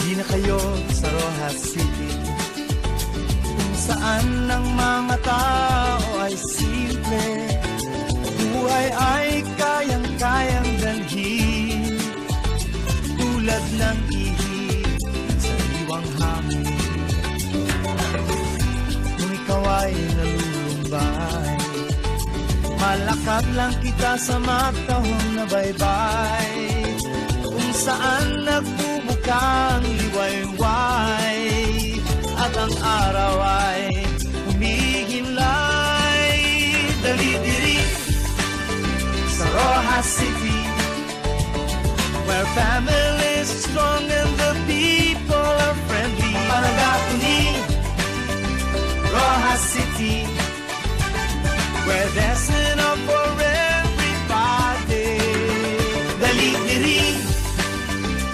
Di na kayo sa Rojas City, kung saan ang mga tao ay simple. Buhay ay kayang-kayang dalhin, tulad ng ihip sa iwang hangin. Kung ikaw ay nalulumbay, malakad lang kita sa matahong na baybay, kung saan nagbubuka ang liwayway at ang araw ay humihimlay. Dali-diri sa Rojas City, where family is strong